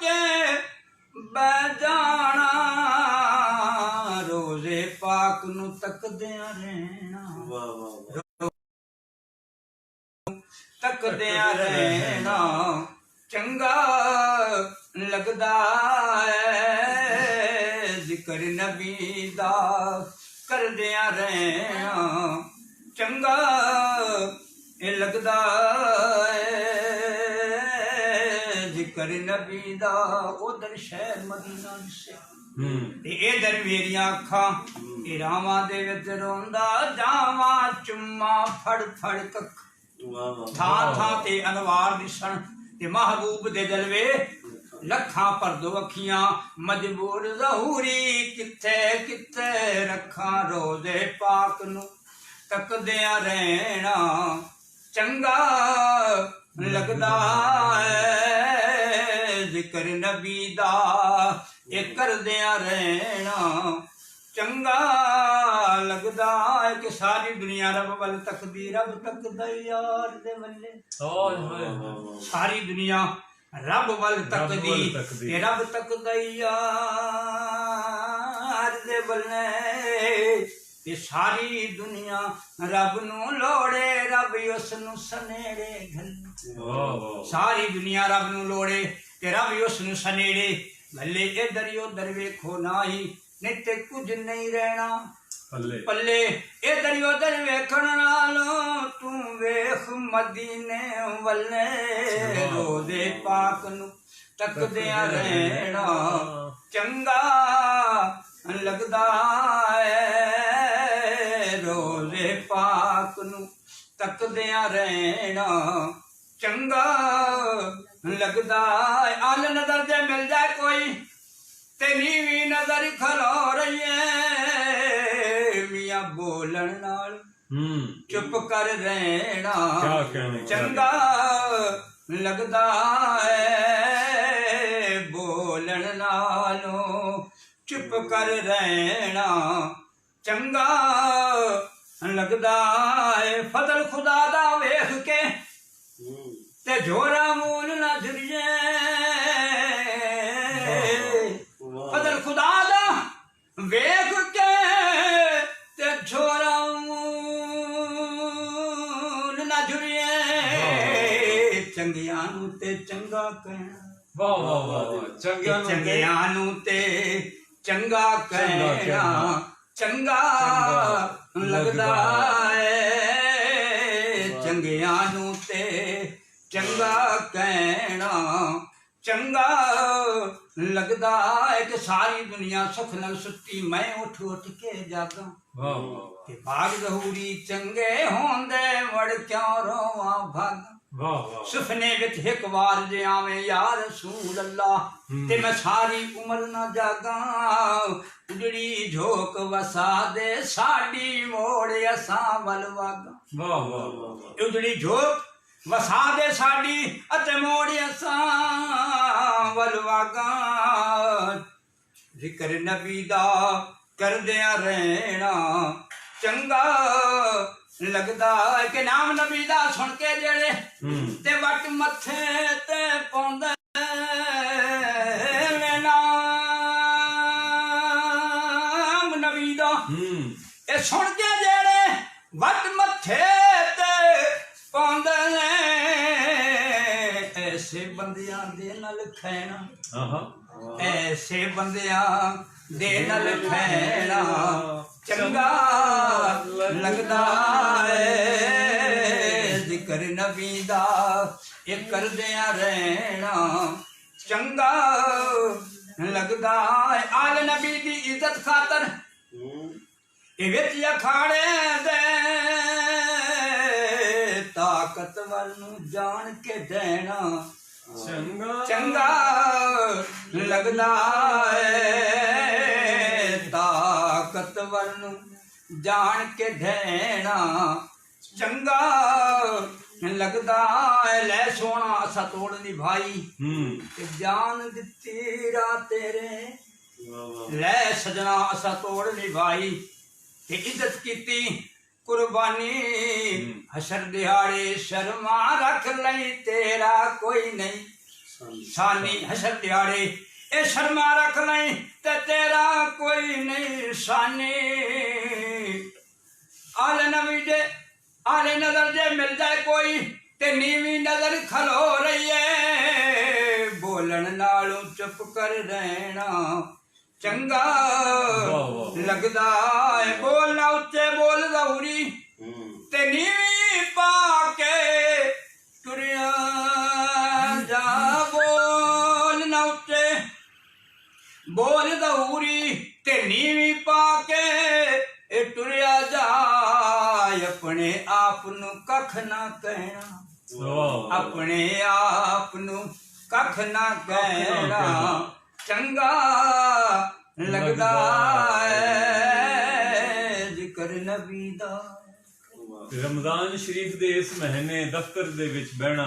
ਕੇ ਬਹਿ ਜਾਣਾ ਰੋਜ਼ੇ ਪਾਕ ਨੂੰ ਤੱਕਦਿਆਂ ਰਹਿਣਾ ਤੱਕਦਿਆਂ ਰਹਿਣਾ ਚੰਗਾ ਲੱਗਦਾ ਏ ਜ਼ਿਕਰ ਨਬੀ ਦਾ ਕਰਦਿਆਂ ਰਹਿਣਾ ਚੰਗਾ ਇਹ ਲੱਗਦਾ ਏ ਜ਼ਿਕਰ ਨਬੀ ਦਾ ਉਧਰ ਸ਼ਹਿਰ ਮਦੀਨਾ ਸੇ ਤੇ ਇਧਰ ਮੇਰੀਆਂ ਅੱਖਾਂ ਇਹ ਰਾਵਾਂ ਦੇ ਵਿੱਚ ਰੋਂਦਾ ਜਾਵਾਂ ਚੁੰਮਾ ਫੜ ਫੜ ਕੱਖ ਥਾਂ ਥਾਂ ਤੇ ਅਨਵਾਰ ਦਿਸਣ ਤੇ ਮਹਬੂਬ ਦੇ ਜਲਵੇ ਲੱਖਾਂ ਪਰਦੋ ਅੱਖੀਆਂ ਮਜਬੂਰ ਜ਼ਹੂਰੀ ਕਿੱਥੇ ਕਿੱਥੇ ਰੱਖਾਂ ਰੋਜ਼ੇ ਪਾਕ ਨੂੰ ਤੱਕਦਿਆਂ ਰਹਿਣਾ ਚੰਗਾ ਲੱਗਦਾ ਏ ਜ਼ਿਕਰ ਨਬੀ ਦਾ ਇਹ ਕਰਦਿਆਂ ਰਹਿਣਾ ਚੰਗਾ ਲੱਗਦਾ ਏ ਕਿ ਸਾਰੀ ਦੁਨੀਆ ਰੱਬ ਵੱਲ ਤੱਕਦੀ ਰੱਬ ਤੱਕਦਾ ਯਾਰ ਦੇ ਵੱਲੇ ਸਾਰੀ ਦੁਨੀਆ ਰੱਬ ਵੱਲ ਤੱਕਦੀ ਤੇ ਰੱਬ ਤੱਕਦਾ ਯਾਰ ਦੇ ਵੱਲੇ ਤੇ ਸਾਰੀ ਦੁਨੀਆ ਰੱਬ ਨੂੰ ਲੋੜੇ ਰੱਬ ਉਸ ਨੂੰ ਸਨੇੜੇ ਘੱਲੇ ਸਾਰੀ ਦੁਨੀਆ ਰੱਬ ਨੂੰ ਲੋੜੇ ਤੇ ਰੱਬ ਉਸ ਨੂੰ ਸਨੇੜੇ ਘੱਲੇ ਇਧਰ ਉਧਰ ਵੇਖੋ ਨਾਹੀ ਨਹੀਂ ਤੇ ਕੁਝ ਨਹੀਂ ਰਹਿਣਾ ਪੱਲੇ ਇਧਰ ਉਧਰ ਵੇਖਣ ਨਾਲੋਂ ਤੂੰ ਵੇਖ ਮਦੀਨੇ ਵੱਲੇ ਰੋਜ਼ੇ ਪਾਕ ਨੂੰ ਤੱਕਦਿਆਂ ਰਹਿਣਾ ਚੰਗਾ ਲੱਗਦਾ ਏ ਰੋਜ਼ੇ ਪਾਕ ਨੂੰ ਤੱਕਦਿਆਂ ਰਹਿਣਾ ਚੰਗਾ ਲੱਗਦਾ ਏ ਅਲ ਨਜ਼ਰ ਜੇ ਮਿਲ ਜਾਏ ਕੋਈ ਤੇ ਨੀਵੀਂ ਨਜ਼ਰ ਖਲੋ ਰਹੀਏ ਮੀਆਂ ਬੋਲਣ ਨਾਲ ਚੁੱਪ ਕਰ ਰਹਿਣਾ ਚੰਗਾ ਲੱਗਦਾ ਏ ਬੋਲਣ ਨਾਲੋਂ ਚੁੱਪ ਕਰ ਰਹਿਣਾ ਚੰਗਾ ਲੱਗਦਾ ਏ ਫਜ਼ਲ ਖੁਦਾ ਦਾ ਵੇਖ ਕੇ ਤੇ ਝੋਰਾ ਮੂਲ ਨਾ ਝੁਰੀਏ ਫਜ਼ਲ ਖੁਦਾ ਦਾ ਵੇਖ ਕੇ ਤੇ ਝੋਰਾ ਮੂਲ ਨਾ ਝੁਰੀਏ ਚੰਗਿਆਂ ਨੂੰ ਤੇ ਚੰਗਾ ਕਹਿਣਾ ਵਾਹ ਵਾਹ ਵਾਹ ਚੰਗਿਆਂ ਨੂੰ ਤੇ ਚੰਗਾ ਕਹਿਣਾ ਚੰਗਾ ਲੱਗਦਾ ਏ ਚੰਗਿਆਂ ਨੂੰ ਤੇ ਚੰਗਾ ਕਹਿਣਾ ਚੰਗਾ ਲੱਗਦਾ ਏ ਕਿ ਸਾਰੀ ਦੁਨੀਆ ਸੁਖ ਨਾਲ ਸੁੱਤੀ ਮੈਂ ਉੱਠ ਉੱਠ ਕੇ ਜਾਗਾ ਕਿ ਬਾਗ ਜ਼ਹੂਰੀ ਚੰਗੇ ਹੁੰਦੇ ਵੜ ਕਿਉਂ ਰੋਵਾਂ ਭਾਗਾ ਸੁਪਨੇ ਵਿੱਚ ਇੱਕ ਵਾਰ ਜੇ ਆਵੇਂ ਯਾ ਰਸੂਲ ਅੱਲਾ ਤੇ ਮੈਂ ਸਾਰੀ ਉਮਰ ਨਾ ਜਾਗਾ ਉਜੜੀ ਝੋਕ ਵਸਾ ਦੇ ਸਾਡੀ ਮੋੜ ਅਸਾਂ ਵੱਲ ਵਾਗਾ ਉਜੜੀ ਝੋਕ ਵਸਾ ਦੇ ਸਾਡੀ ਅਤੇ ਮੋੜ ਅਸਾਂ ਵੱਲ ਵਾਗਾਂ ਜ਼ਿਕਰ ਨਬੀ ਦਾ ਕਰਦਿਆਂ ਰਹਿਣਾ ਚੰਗਾ ਲੱਗਦਾ ਹੈ ਕਿ ਨਾਮ ਨਬੀ ਦਾ ਸੁਣ ਕੇ ਜਿਹੜੇ ਤੇ ਵੱਟ ਮੱਥੇ ਤੇ ਪਾਉਂਦੇ ਨੇ ਨਾਮ ਨਬੀ ਦਾ ਇਹ ਸੁਣ ਕੇ ਜਿਹੜੇ ਵੱਟ ਮੱਥੇ ਤੇ ਪਾਉਂਦੇ ਨੇ ਐਸੇ ਬੰਦਿਆਂ ਦੇ ਨਾਲ ਖੈਣਾ ਐਸੇ ਬੰਦਿਆਂ ਦੇ ਨਾਲ ਖੈਣਾ ਚੰਗਾ ਲੱਗਦਾ ਏ ਜ਼ਿਕਰ ਨਬੀ ਦਾ ਇਹ ਕਰਦਿਆਂ ਰਹਿਣਾ ਚੰਗਾ ਲੱਗਦਾ ਏ ਆਲ ਨਬੀ ਦੀ ਇੱਜ਼ਤ ਖਾਤਰ ਇਹ ਵਿੱਚ ਅਖਾੜੇ ਦੇ ਤਾਕਤਵਰ ਨੂੰ ਜਾਣ ਕੇ ਦੇਣਾ ਚੰਗਾ ਲੱਗਦਾ ਏ ਤਾਕਤਵਰ ਨੂੰ ਜਾਣ ਕੇ ਦੇਣਾ ਚੰਗਾ ਲੱਗਦਾ ਏ ਲੈ ਸੋਹਣਾ ਅਸਾ ਤੋੜ ਨਿਭਾਈ ਤੇ ਜਾਨ ਦਿੱਤੀ ਰਾ ਤੇਰੇ ਲੈ ਸਜਣਾ ਅਸਾ ਤੋੜ ਨਿਭਾਈ ਤੇ ਇੱਜ਼ਤ ਕੀਤੀ ਕੁਰਬਾਨੀ ਹਸ਼ਰ ਦਿਹਾੜੇ ਸ਼ਰਮਾ ਰੱਖ ਲਈ ਤੇਰਾ ਕੋਈ ਨਹੀਂ ਸਾਨੀ ਹਸ਼ਰ ਦਿਹਾੜੇ ਇਹ ਸ਼ਰਮਾ ਰੱਖ ਲਈ ਤੇ ਤੇਰਾ ਕੋਈ ਨਹੀਂ ਸਾਨੀ ਆਲੇ ਨਵੀ ਦੇ ਆਲੇ ਨਜ਼ਰ ਜੇ ਮਿਲ ਜਾਏ ਕੋਈ ਤੇ ਨੀਵੀਂ ਨਜ਼ਰ ਖਲੋ ਰਹੀ ਏ ਬੋਲਣ ਨਾਲੋਂ ਚੁੱਪ ਕਰ ਰਹਿਣਾ ਚੰਗਾ ਲੱਗਦਾ ਏ ਬੋਲਣਾ ਉੱਚੇ ਬੋਲ ਜ਼ਹੂਰੀ ਤੇ ਨੀਵੀਂ ਪਾ ਕੇ ਤੁਰਿਆ ਜਾ ਬੋਲਣਾ ਉੱਚੇ ਬੋਲ ਜ਼ਹੂਰੀ ਤੇ ਨੀਵੀਂ ਪਾ ਕੇ ਇਹ ਤੁਰਿਆ ਜਾ ਆਪਣੇ ਆਪ ਨੂੰ ਕੱਖ ਨਾ ਕਹਿਣਾ ਆਪਣੇ ਆਪ ਨੂੰ ਕੱਖ ਨਾ ਕਹਿਣਾ ਚੰਗਾ ਲੱਗਦਾ ਏ ਜ਼ਿਕਰ ਨਬੀ ਦਾ ਰਮਜ਼ਾਨ ਸ਼ਰੀਫ ਦੇ ਇਸ ਮਹੀਨੇ ਦਫ਼ਤਰ ਦੇ ਵਿੱਚ ਬਹਿਣਾ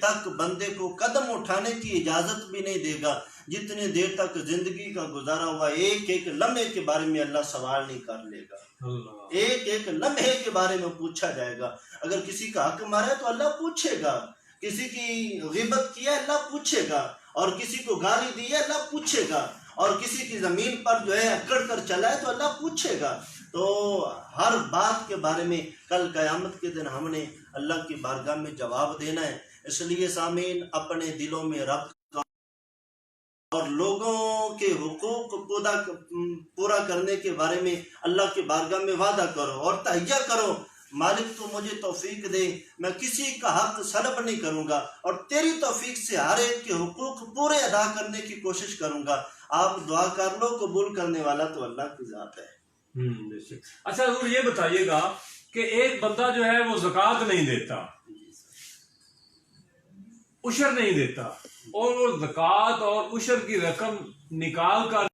تک بندے کو قدم اٹھانے کی اجازت بھی نہیں دے گا جتنی دیر تک زندگی کا گزارا ہوا ایک ایک لمحے کے بارے میں اللہ سوال نہیں کر لے گا. ایک ایک لمحے کے بارے میں پوچھا جائے گا. اگر کسی کا حق مارا ہے تو اللہ پوچھے گا, کسی کی غیبت کی ہے اللہ پوچھے گا, اور کسی کو گالی دی ہے اللہ پوچھے گا, اور کسی کی زمین پر جو ہے اکڑ کر چلا ہے تو اللہ پوچھے گا. تو ہر بات کے بارے میں کل قیامت کے دن ہم نے اللہ کی بارگاہ میں جواب دینا ہے. اس لیے سامعین اپنے دلوں میں رکھ اور لوگوں کے حقوق کو پورا کرنے کے بارے میں اللہ کی بارگاہ میں وعدہ کرو اور تہیہ کرو, مالک تو مجھے توفیق دے, میں کسی کا حق سلب نہیں کروں گا اور تیری توفیق سے ہر ایک کے حقوق پورے ادا کرنے کی کوشش کروں گا. آپ دعا کر لو, قبول کرنے والا تو اللہ کی ذات ہے. اچھا حضور یہ بتائیے گا کہ ایک بندہ جو ہے وہ زکوٰۃ نہیں دیتا, عشر نہیں دیتا, اور وہ زکوٰۃ اور عشر کی رقم نکال کر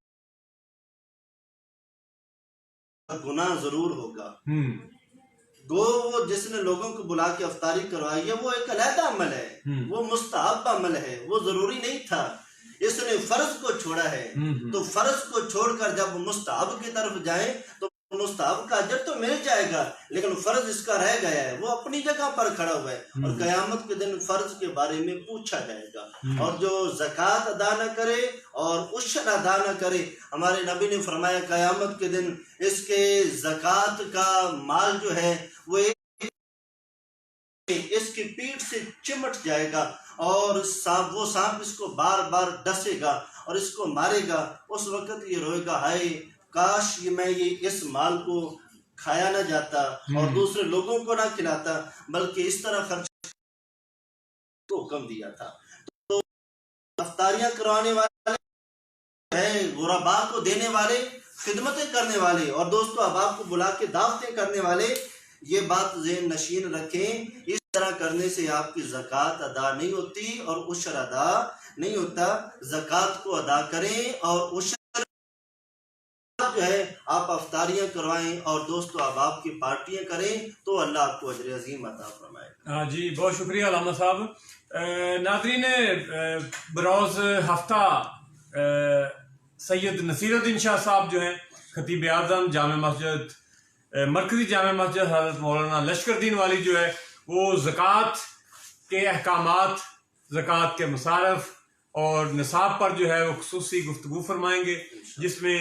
گناہ ضرور ہوگا. گو وہ جس نے لوگوں کو بلا کے افطاری کروائی ہے وہ ایک علیحدہ عمل ہے, وہ مستحب عمل ہے, وہ ضروری نہیں تھا. اس نے فرض کو چھوڑا ہے, تو فرض کو چھوڑ کر جب مستحب کی طرف جائیں تو مستحب کا اجر تو مل جائے گا, لیکن فرض اس کا رہ گیا ہے, وہ اپنی جگہ پر کھڑا ہوا ہے, اور قیامت کے دن فرض کے بارے میں پوچھا جائے گا. اور جو زکوٰۃ ادا نہ کرے اور عشر ادا نہ کرے, ہمارے نبی نے فرمایا قیامت کے دن اس کے زکوٰۃ کا مال جو ہے وہ اس کی پیٹھ سے چمٹ جائے گا, اور وہ سانپ اس کو بار بار ڈسے گا اور اس کو مارے گا. اس وقت یہ روئے گا, ہائے کاش میں یہ اس مال کو کھایا نہ جاتا اور دوسرے لوگوں کو نہ کھلاتا, بلکہ اس طرح خرچ کو حکم دیا تھا. تو افطاریاں کروانے والے, غرباء کو دینے والے, خدمتیں کرنے والے اور دوست و احباب کو بلا کے دعوتیں کرنے والے, یہ بات ذہن نشین رکھیں. اس طرح کرنے سے آپ کی زکوٰۃ ادا نہیں ہوتی اور عشر ادا نہیں ہوتا. زکوٰۃ کو ادا کریں اور عشر جو ہے آپ افطاریاں کروائیں اور دوست و احباب کی پارٹیاں کریں تو اللہ آپ کو اجر عظیم عطا فرمائے. ہاں جی, بہت شکریہ علامہ صاحب. ناظرین, بروز ہفتہ سید نصیر الدین شاہ صاحب جو ہیں خطیب اعظم جامع مسجد, مرکزی جامع مسجد حضرت مولانا لشکر دین والی جو ہے, وہ زکوٰۃ کے احکامات, زکوٰۃ کے مصارف اور نصاب پر جو ہے وہ خصوصی گفتگو فرمائیں گے, جس میں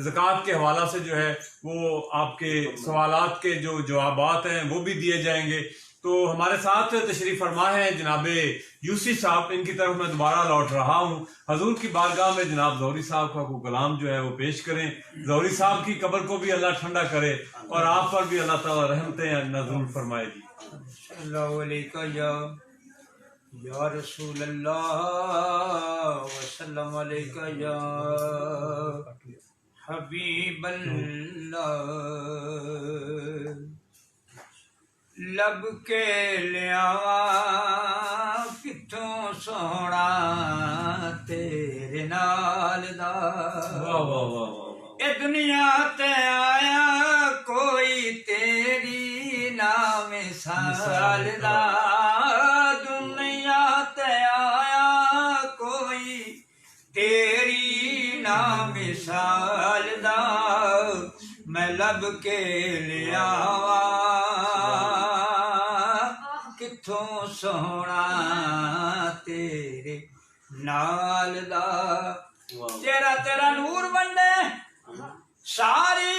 زکوٰۃ کے حوالہ سے جو ہے وہ آپ کے سوالات کے جو جوابات ہیں وہ بھی دیے جائیں گے. تو ہمارے ساتھ تشریف فرما ہے جناب یوسی صاحب, ان کی طرف میں دوبارہ لوٹ رہا ہوں. حضور کی بارگاہ میں جناب ظہوری صاحب کا کوئی کلام جو ہے وہ پیش کریں. ظہوری صاحب کی قبر کو بھی اللہ ٹھنڈا کرے اور آپ پر بھی اللہ تعالیٰ رحمتیں نازل فرمائے گی. اللہ علیکہ یا رسول اللہ وسلم علیکہ یا حبیب اللہ. لب کے لیاواں کتھوں سونا تیرے نال دا, اے دنیا تے آیا کوئی تیری نام مثال دا, دنیا تے آیا کوئی تیری نام مثال دا, میں لب کے لیاواں کتھوں سونا تیرے نال دا. تیرا تیرا نور بننے ساری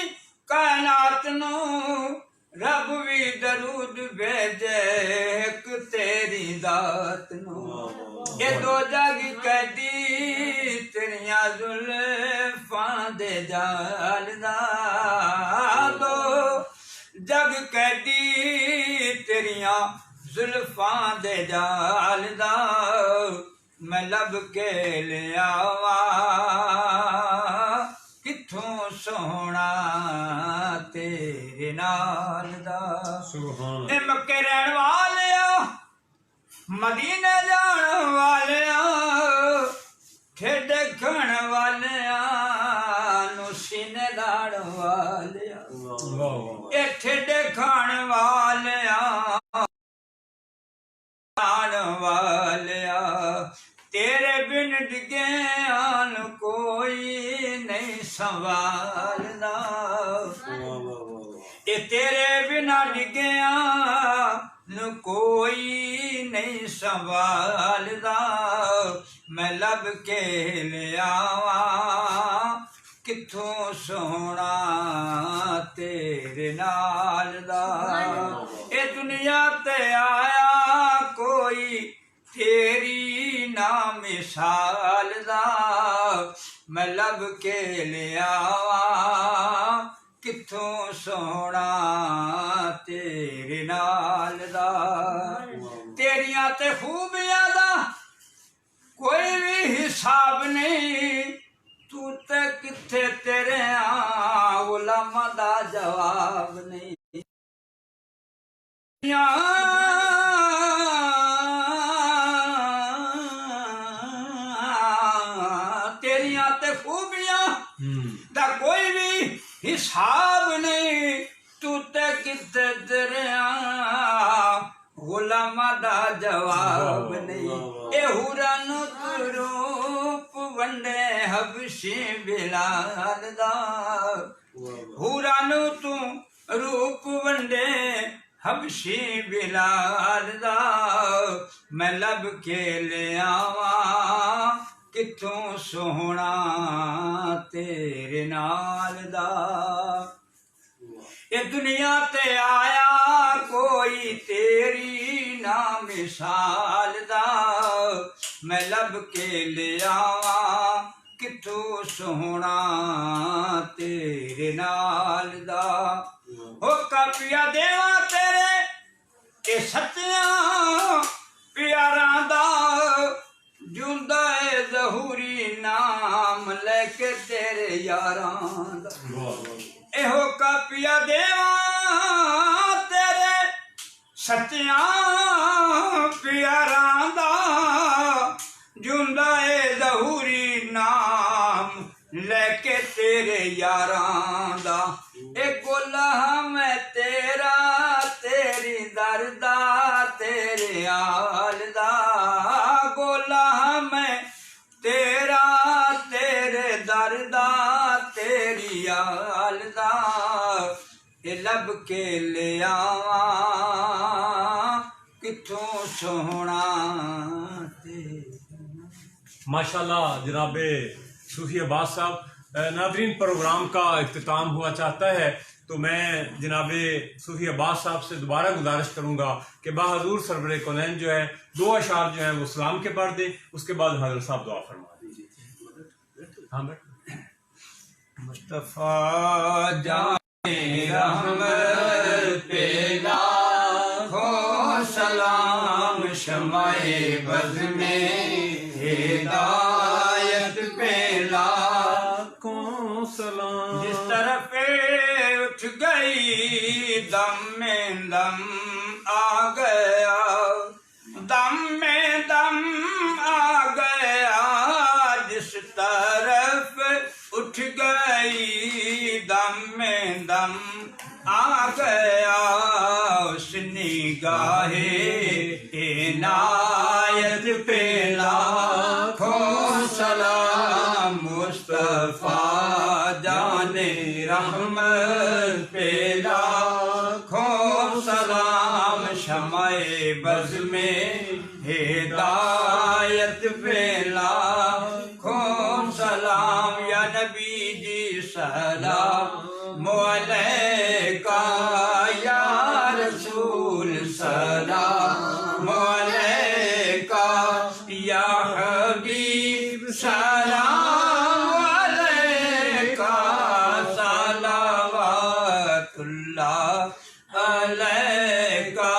کائنات نو, رب بھی درود بھیجے ایک تیری ذات نو. یہ دو جگ کہتی تیریاں زلفاں دے جال دا, دو جگ کہتی تیریاں زلفاں دے جال دا, میں لب کے لیاواں کتھوں سونا تیرے نال دا. اے مکے رہن والیاں, مدینے جان والیاں, ٹھڈ کھن والیاں نو سینے لاڑ والیاں, اے ٹھڈ کھن والیاں کوئی نہیں سنوالدا اے تیرے بنا ڈگیا نو کوئی نہیں سنوالدا میں لب کے لیا کتھوں سونا تیرے نال دا اے دنیا تے آیا کوئی تیری نا مثال دا میں لب کے لیا کتھوں سونا تیرے نال دا تیریاں تے خوبیاں دا کوئی بھی حساب نہیں تو تے کتھے تیرے علماء دا جواب نہیں تیریاں تے خوبیاں دا کوئی بھی حساب نہیں تو تے کتھے تیرے علماء دا جواب نہیں اے حورن روپ ونڈے حبشی بلال دا حورن تو روپ ونڈے حبشی بلال دا میں لب کے لیا کتھوں سونا تیرے نال دا اے دنیا تے آیا کوئی تیری نا مثال دا میں لب کے لیا کتھوں سونا تیرے نال دا ہو کپیا دیوا تیرے اے ستیاں پیاراں دا جوندا اے ظہوری نام لے کے تیرے یاراں دا اے ہو کپیا دیوا تیرے ستیاں پیاراں دا جوندا اے ظہوری نام لے کے تیرے یاراں دا اے گلہ میں تیرا تیری دردا تیرے آل دا گلہ میں تیرا تیرے دردا تیری آل دا اے لب کے لیا کتھوں سونا ماشاءاللہ جناب صوفی عباس صاحب ناظرین پروگرام کا اختتام ہوا چاہتا ہے تو میں جناب صوفی عباس صاحب سے دوبارہ گزارش کروں گا کہ بحضور سرور کونین جو ہے 2 اشعار جو ہیں وہ سلام کے پڑھ دیں اس کے بعد حضرت صاحب دعا فرما دیجیے ہاں مصطفیٰ جان رحمت پہ لاکھوں سلام شمع بز میں ہدایت پہ لاکھوں سلام جس طرف اٹھ گئی دم میں دم آ گیا دم میں دم آ گیا جس طرف اٹھ گئی دم میں دم آ گیا اس نگاہ عنایت پہ لاکھوں سلام مصطفیٰ جان رحمت پہ لاکھوں سلام شمع بز میں ہدایت پہ لاکھوں سلام یا نبی جی سلام علیکہ یا رسول سلام علیکہ یا حبیب سلام علیکہ صلوات اللہ علیکہ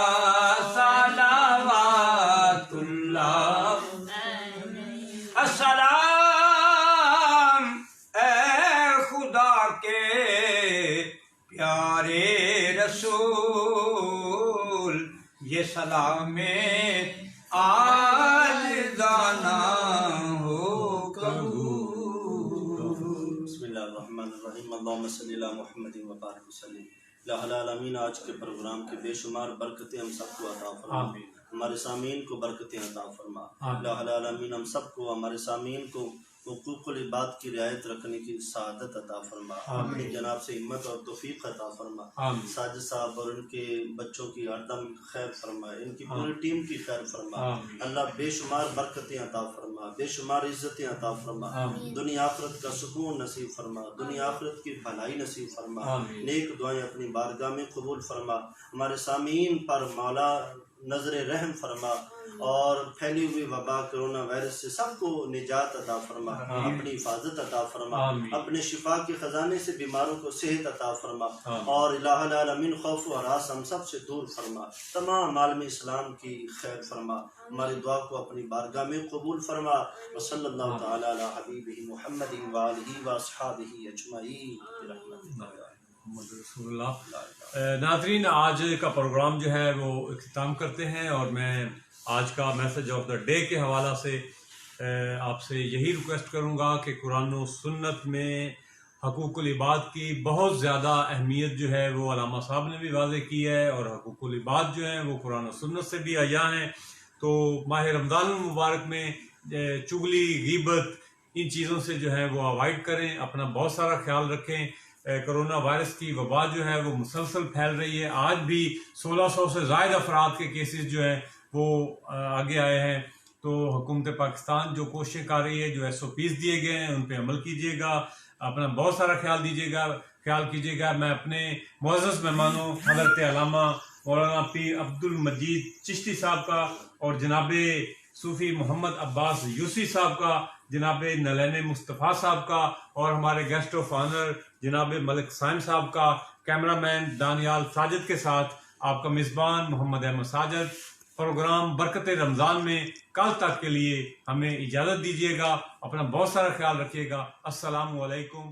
صلوات اللہ السلام اے خدا کے پیارے رسول یہ سلام آج دانا ہو قبول بسم اللہ الرحمن الرحیم اللہم صلی اللہ محمد وبارک وسلم الہ العالمین آج کے پروگرام کے بے شمار برکتیں ہم سب کو عطا فرما ہمارے سامعین کو برکتیں عطا فرما الہ العالمین ہم سب کو ہمارے سامعین کو حقوق العباد کی رعایت رکھنے کی سعادت عطا فرما، اپنی جناب سے ہمت اور توفیق عطا فرما، آمین ساجد صاحب اور ان کے بچوں کی ہر دم خیر فرما، ان کی پوری ٹیم کی خیر فرما، آمین اللہ بے شمار برکتیں عطا فرما، بے شمار عزتیں عطا فرما، آمین دنیا آخرت کا سکون نصیب فرما، دنیا آخرت کی بھلائی نصیب فرما، آمین نیک دعائیں اپنی بارگاہ میں قبول فرما، ہمارے سامعین پر مولا نظر رحم فرما، اور پھیلی ہوئی وبا کرونا وائرس سے سب کو نجات عطا فرما، اپنی حفاظت عطا فرما، آمین اپنے شفا کے خزانے سے بیماروں کو صحت عطا فرما، آمین اور الہ العالمین خوف و ہراس ہم سب سے دور فرما، تمام عالم اسلام کی خیر فرما، ہماری دعا کو اپنی بارگاہ میں قبول فرما، وصلی اللہ تعالی علی حبیبہ محمد وآلہ واصحابہ اجمعین برحمتہ۔ محمد رسول اللہ۔ ناظرین، آج کا پروگرام جو ہے وہ اختتام کرتے ہیں، اور میں آج کا میسج آف دا ڈے کے حوالہ سے آپ سے یہی ریکویسٹ کروں گا کہ قرآن و سنت میں حقوق العباد کی بہت زیادہ اہمیت جو ہے وہ علامہ صاحب نے بھی واضح کی ہے، اور حقوق العباد جو ہیں وہ قرآن و سنت سے بھی آیا ہیں۔ تو ماہ رمضان المبارک میں چغلی، غیبت، ان چیزوں سے جو ہے وہ اوائڈ کریں، اپنا بہت سارا خیال رکھیں۔ کرونا وائرس کی وبا جو ہے وہ مسلسل پھیل رہی ہے، آج بھی 1600 سے زائد افراد کے کیسز جو ہیں وہ آگے آئے ہیں۔ تو حکومت پاکستان جو کوششیں کر رہی ہے، جو SOPs دیے گئے ہیں ان پہ عمل کیجیے گا، اپنا بہت سارا خیال کیجیے گا۔ میں اپنے معزز مہمانوں حضرت علامہ مولانا پیر عبد المجید چشتی صاحب کا، اور جناب صوفی محمد عباس یوسی صاحب کا، جناب نلین مصطفیٰ صاحب کا، اور ہمارے گیسٹ آف آنر جناب ملک سائم صاحب کا، کیمرہ مین دانیال ساجد کے ساتھ آپ کا میزبان محمد احمد ساجد۔ پروگرام برکت رمضان میں کل تک کے لیے ہمیں اجازت دیجیے گا، اپنا بہت سارا خیال رکھیے گا۔ السلام علیکم۔